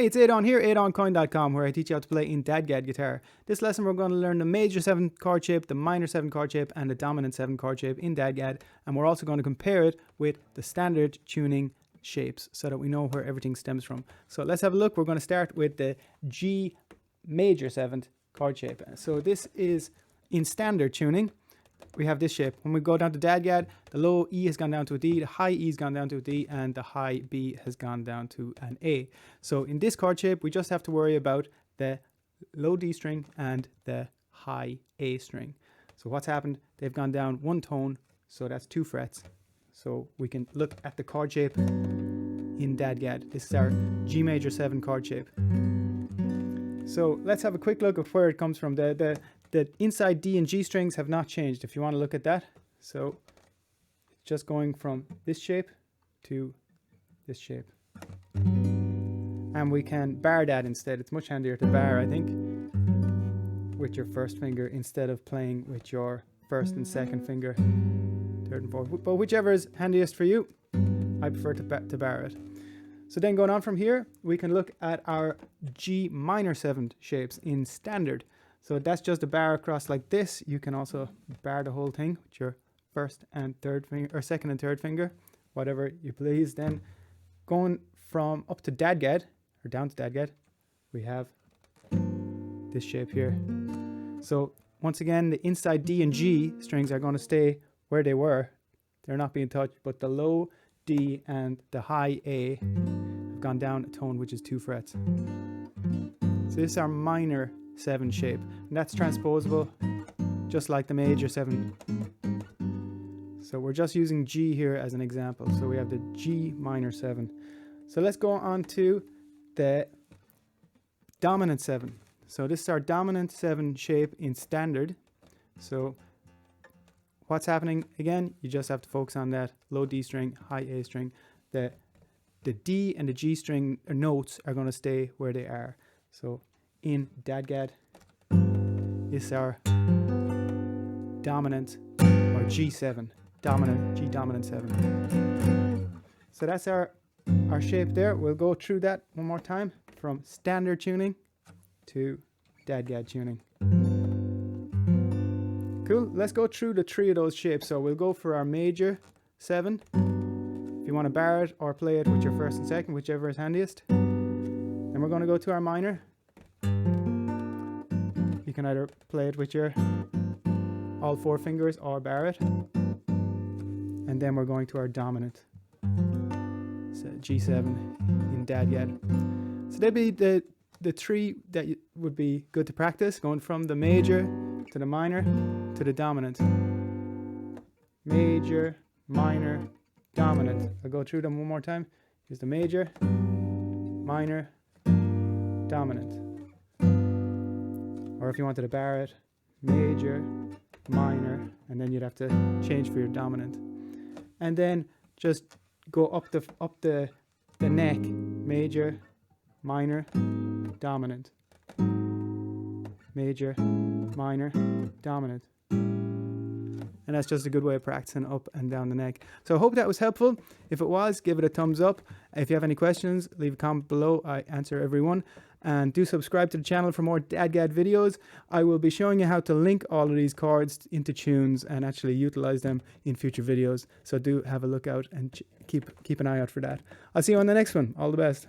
Hey, it's Aodán here, AodánCoin.com, where I teach you how to play in DADGAD guitar. This lesson we're going to learn the major 7 chord shape, the minor 7 chord shape, and the dominant 7 chord shape in DADGAD. And we're also going to compare it with the standard tuning shapes so that we know where everything stems from. So let's have a look. We're going to start with the G major 7th chord shape. So this is in standard tuning. We have this shape. When we go down to DADGAD, the low E has gone down to a D, the high E has gone down to a D, and the high B has gone down to an A. So in this chord shape, we just have to worry about the low D string and the high A string. So what's happened? They've gone down one tone, so that's 2 frets. So we can look at the chord shape in DADGAD. This is our G major 7 chord shape. So let's have a quick look at where it comes from. The inside D and G strings have not changed, if you want to look at that. So it's just going from this shape to this shape. And we can bar that instead. It's much handier to bar, I think, with your first finger instead of playing with your first and second finger, third and fourth. But whichever is handiest for you, I prefer to bar it. So then going on from here, we can look at our G minor 7 shapes in standard. So that's just a bar across like this. You can also bar the whole thing with your first and third finger, or second and third finger, whatever you please. Then going from up to DADGAD, or down to DADGAD, we have this shape here. So once again, the inside D and G strings are going to stay where they were. They're not being touched, but the low D and the high A have gone down a tone, which is 2 frets. So this is our minor 7 shape, and that's transposable just like the major 7. So we're just using G here as an example. So we have the G minor 7. So let's go on to the dominant 7. So this is our dominant 7 shape in standard. So what's happening again? You just have to focus on that low D string, high A string. The D and the G string notes are going to stay where they are. So in DADGAD, this is our dominant, or G7, dominant, G dominant 7. So that's our shape there. We'll go through that one more time from standard tuning to DADGAD tuning. Cool, let's go through the 3 of those shapes. So we'll go for our major 7. If you want to bar it or play it with your first and second, whichever is handiest. Then we're going to go to our minor. You can either play it with your all 4 fingers or bar it. And then we're going to our dominant. So G7 in DADGAD. So that'd be the 3 that would be good to practice, going from the major to the minor to the dominant. Major, minor, dominant. I'll go through them one more time. Here's the major, minor, dominant. Or if you wanted to bar it, major, minor, and then you'd have to change for your dominant. And then just go up the neck, major, minor, dominant. Major, minor, dominant. And that's just a good way of practicing up and down the neck. So I hope that was helpful. If it was, give it a thumbs up. If you have any questions, leave a comment below. I answer every one. And do subscribe to the channel for more DADGAD videos. I will be showing you how to link all of these chords into tunes and actually utilize them in future videos. So do have a look out and keep an eye out for that. I'll see you on the next one. All the best.